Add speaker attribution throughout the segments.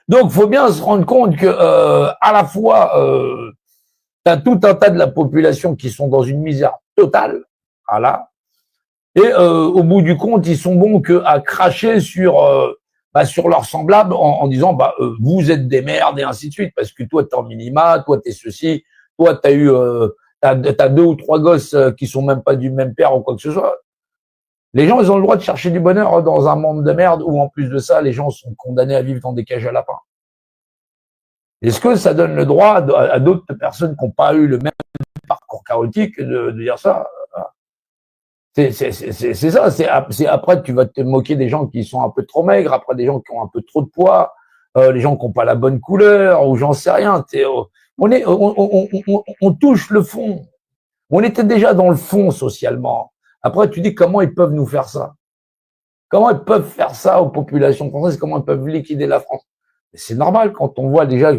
Speaker 1: Donc, faut bien se rendre compte que à la fois, tu as tout un tas de la population qui sont dans une misère totale, voilà, et au bout du compte, ils sont bons que à cracher sur leurs semblables en disant vous êtes des merdes et ainsi de suite, parce que toi t'es en minima, toi t'es ceci, toi t'as deux ou trois gosses qui sont même pas du même père ou quoi que ce soit. Les gens, ils ont le droit de chercher du bonheur dans un monde de merde où en plus de ça, les gens sont condamnés à vivre dans des cages à lapins. Est-ce que ça donne le droit à d'autres personnes qui n'ont pas eu le même parcours chaotique de dire ça? C'est ça. C'est après tu vas te moquer des gens qui sont un peu trop maigres, après des gens qui ont un peu trop de poids, les gens qui n'ont pas la bonne couleur ou j'en sais rien. On touche le fond. On était déjà dans le fond socialement. Après tu dis comment ils peuvent nous faire ça? Comment ils peuvent faire ça aux populations françaises? Comment ils peuvent liquider la France? C'est normal quand on voit déjà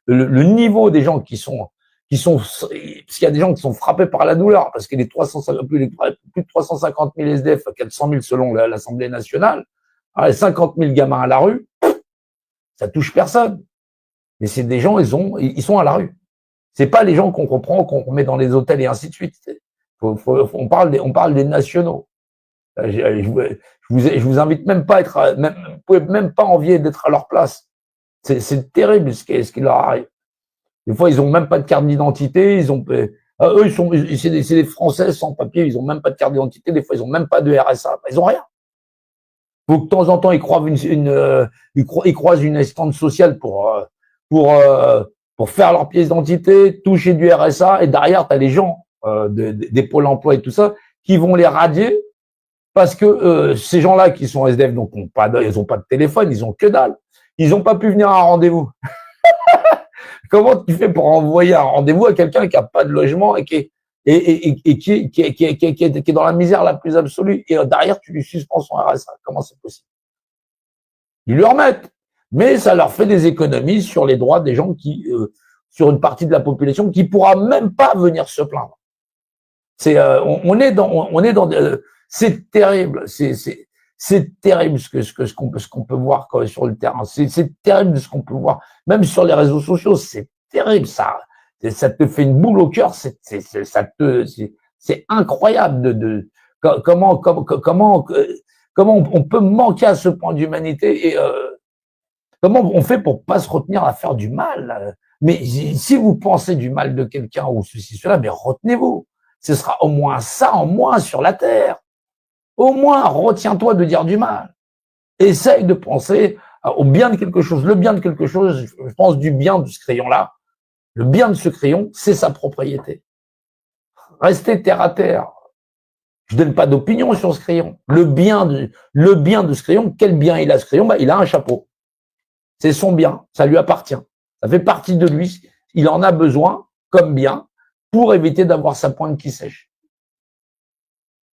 Speaker 1: le niveau des gens parce qu'il y a des gens qui sont frappés par la douleur, parce que plus de 350 000 SDF, 400 000 selon l'Assemblée nationale, 50 000 gamins à la rue, ça touche personne. Mais c'est des gens, ils sont à la rue. C'est pas les gens qu'on comprend, qu'on met dans les hôtels et ainsi de suite. On parle des nationaux. Je vous invite même pas à être, vous pouvez même pas envier d'être à leur place. C'est terrible ce qui leur arrive. Des fois, ils ont même pas de carte d'identité. Eux, c'est des Français sans papier. Ils ont même pas de carte d'identité. Des fois, ils ont même pas de RSA. Ils ont rien. Faut que de temps en temps, ils croisent une assistante sociale pour, pour faire leur pièce d'identité, toucher du RSA. Et derrière, t'as les gens des pôles emploi et tout ça qui vont les radier parce que ces gens-là qui sont SDF, donc ils ont pas de téléphone, ils ont que dalle. Ils ont pas pu venir à un rendez-vous. Comment tu fais pour envoyer un rendez-vous à quelqu'un qui a pas de logement et qui est dans la misère la plus absolue et derrière tu lui suspends son RSA? Comment c'est possible? Ils le remettent, mais ça leur fait des économies sur les droits des gens sur une partie de la population qui pourra même pas venir se plaindre. On est dans c'est terrible, c'est terrible ce qu'on peut voir sur le terrain. C'est terrible ce qu'on peut voir, même sur les réseaux sociaux. C'est terrible ça. Ça te fait une boule au cœur. C'est incroyable comment on peut manquer à ce point d'humanité et comment on fait pour pas se retenir à faire du mal. Mais si vous pensez du mal de quelqu'un ou ceci, cela, mais retenez-vous. Ce sera au moins ça en moins sur la terre. Au moins, retiens-toi de dire du mal. Essaye de penser au bien de quelque chose. Le bien de quelque chose, je pense du bien de ce crayon-là. Le bien de ce crayon, c'est sa propriété. Restez terre à terre. Je donne pas d'opinion sur ce crayon. Le bien de ce crayon, quel bien il a ce crayon? Il a un chapeau. C'est son bien. Ça lui appartient. Ça fait partie de lui. Il en a besoin comme bien pour éviter d'avoir sa pointe qui sèche.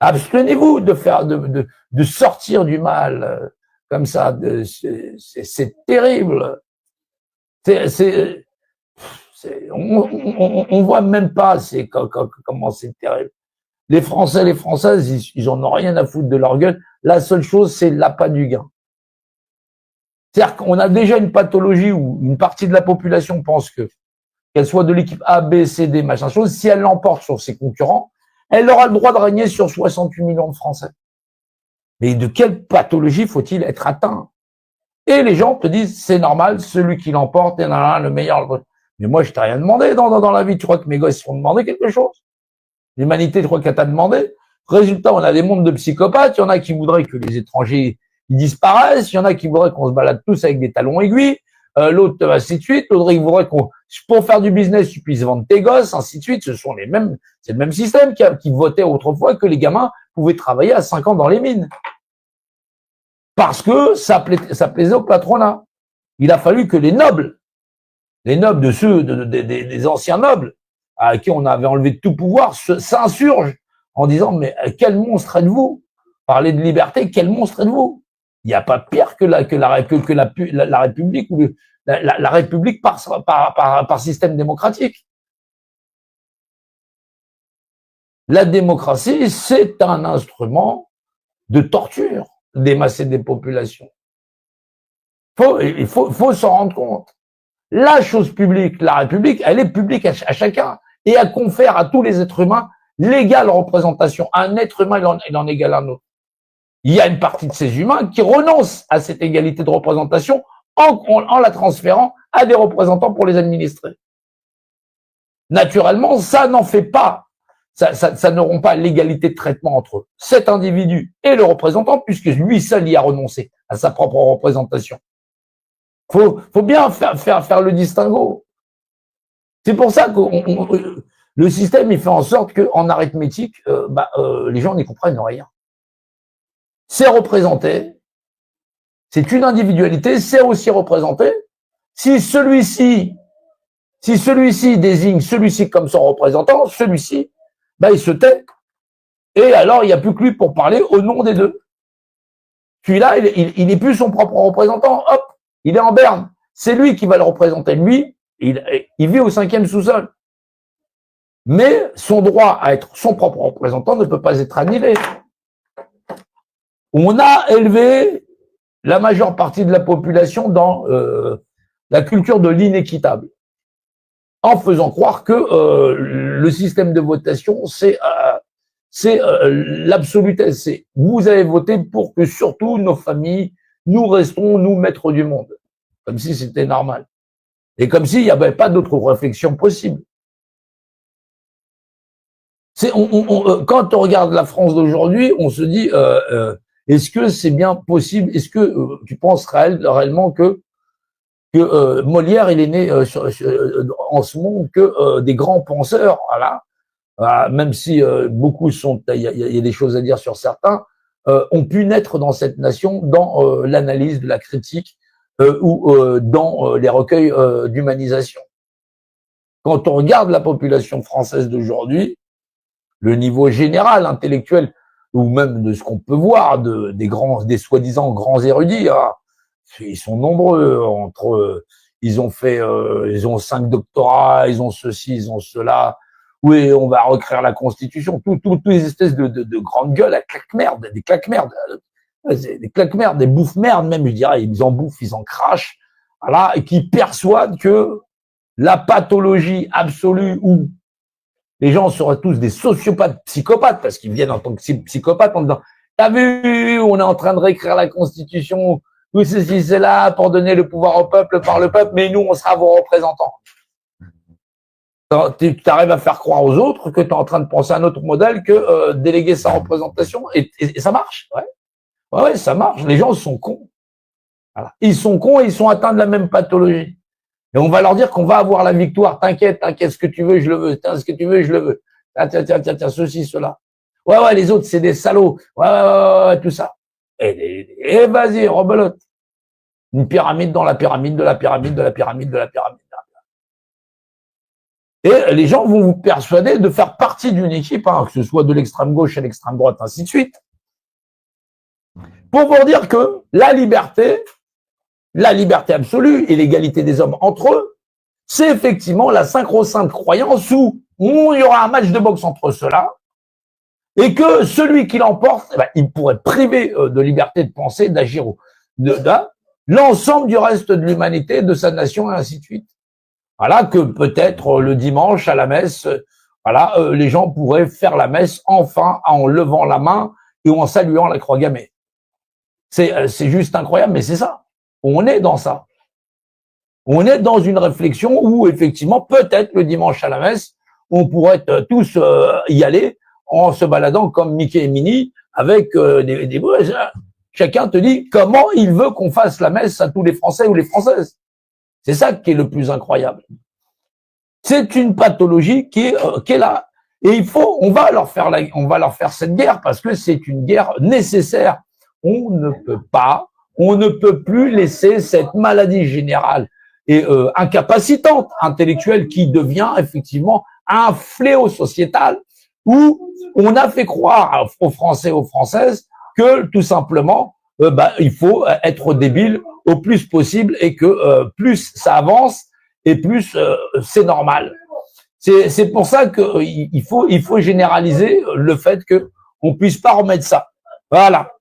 Speaker 1: Abstenez-vous de sortir du mal comme ça. C'est terrible. On voit même pas comment c'est terrible. Les Français, les Françaises, ils en ont rien à foutre de leur gueule. La seule chose, c'est l'appât du gain. C'est-à-dire qu'on a déjà une pathologie où une partie de la population pense qu'elle soit de l'équipe A, B, C, D, machin chose, si elle l'emporte sur ses concurrents, elle aura le droit de régner sur 68 millions de Français. Mais de quelle pathologie faut-il être atteint? Et les gens te disent, c'est normal, celui qui l'emporte est le meilleur. Mais moi, je t'ai rien demandé dans la vie. Tu crois que mes gosses vont demander quelque chose? L'humanité, tu crois qu'elle t'a demandé? Résultat, on a des mondes de psychopathes. Il y en a qui voudraient que les étrangers ils disparaissent. Il y en a qui voudraient qu'on se balade tous avec des talons aiguilles. L'autre, ainsi de suite. L'autre, il voudrait pour faire du business, tu puisses vendre tes gosses, ainsi de suite. C'est le même système qui votait autrefois que les gamins pouvaient travailler à 5 ans dans les mines. Parce que ça plaisait au patronat. Il a fallu que les nobles des anciens nobles, à qui on avait enlevé tout pouvoir, s'insurgent en disant, mais quel monstre êtes-vous? Parler de liberté, quel monstre êtes-vous? Il n'y a pas pire que la République ou la République par système démocratique. La démocratie, c'est un instrument de torture des masses et des populations. Il faut s'en rendre compte. La chose publique, la République, elle est publique à chacun et elle confère à tous les êtres humains l'égale représentation. Un être humain, il en égale un autre. Il y a une partie de ces humains qui renoncent à cette égalité de représentation en la transférant à des représentants pour les administrer. Naturellement, ça n'en fait pas. Ça n'auront pas l'égalité de traitement entre cet individu et le représentant, puisque lui seul y a renoncé à sa propre représentation. Faut bien faire le distinguo. C'est pour ça que le système, il fait en sorte qu'en arithmétique, les gens n'y comprennent rien. C'est représenté, c'est une individualité, c'est aussi représenté. Si celui-ci désigne celui-ci comme son représentant, celui-ci, il se tait. Et alors, il n'y a plus que lui pour parler au nom des deux. Celui-là, il n'est plus son propre représentant. Hop, il est en berne. C'est lui qui va le représenter. Lui, il vit au 5e sous-sol. Mais son droit à être son propre représentant ne peut pas être annulé. On a élevé la majeure partie de la population dans la culture de l'inéquitable, en faisant croire que le système de votation, c'est l'absolutesse. C'est vous avez voté pour que surtout nos familles, nous restons, nous, maîtres du monde. Comme si c'était normal. Et comme s'il n'y avait pas d'autre réflexion possible. Quand on regarde la France d'aujourd'hui, on se dit, est-ce que c'est bien possible? Est-ce que tu penses réellement que Molière, il est né en ce monde que des grands penseurs, voilà, même si beaucoup sont, il y a des choses à dire sur certains, ont pu naître dans cette nation dans l'analyse de la critique ou dans les recueils d'humanisation. Quand on regarde la population française d'aujourd'hui, le niveau général intellectuel ou même de ce qu'on peut voir des soi-disant grands érudits, ils sont nombreux. Ils ont 5 doctorats, ils ont ceci, ils ont cela. Oui, on va recréer la Constitution. Toutes les espèces de grandes gueules à claque-merde, des claque-merde, des bouffe-merde même, je dirais. Ils en bouffent, ils en crachent. Voilà, et qui persuadent que la pathologie absolue où les gens seraient tous des sociopathes, psychopathes, parce qu'ils viennent en tant que psychopathes en disant « T'as vu, on est en train de réécrire la Constitution, tout ceci, c'est là pour donner le pouvoir au peuple par le peuple, mais nous, on sera vos représentants. » Tu arrives à faire croire aux autres que tu es en train de penser à un autre modèle que déléguer sa représentation, et ça marche. Ouais, ça marche. Les gens sont cons. Voilà. Ils sont cons et ils sont atteints de la même pathologie. Et on va leur dire qu'on va avoir la victoire. T'inquiète, ce que tu veux, je le veux. Ce que tu veux, je le veux. Tiens, ceci, cela. Ouais, les autres, c'est des salauds. Ouais, tout ça. Et vas-y, rebelote. Une pyramide dans la pyramide, de la pyramide, de la pyramide, de la pyramide. Et les gens vont vous persuader de faire partie d'une équipe, que ce soit de l'extrême gauche à l'extrême droite, ainsi de suite. Pour vous dire que la liberté absolue et l'égalité des hommes entre eux, c'est effectivement la sacro-sainte croyance où il y aura un match de boxe entre ceux-là et que celui qui l'emporte, il pourrait priver de liberté de penser, d'agir, l'ensemble du reste de l'humanité, de sa nation et ainsi de suite. Voilà que peut-être le dimanche à la messe, les gens pourraient faire la messe enfin en levant la main et en saluant la croix gammée. C'est juste incroyable, mais c'est ça. On est dans ça. On est dans une réflexion où, effectivement, peut-être le dimanche à la messe, on pourrait tous y aller en se baladant comme Mickey et Minnie avec des chacun te dit comment il veut qu'on fasse la messe à tous les Français ou les Françaises. C'est ça qui est le plus incroyable. C'est une pathologie qui est là. Et on va leur faire cette guerre parce que c'est une guerre nécessaire. On ne peut plus laisser cette maladie générale et incapacitante intellectuelle qui devient effectivement un fléau sociétal où on a fait croire aux Français et aux Françaises que tout simplement il faut être débile au plus possible et que plus ça avance et plus c'est normal. C'est pour ça que il faut généraliser le fait que on puisse pas remettre ça. Voilà.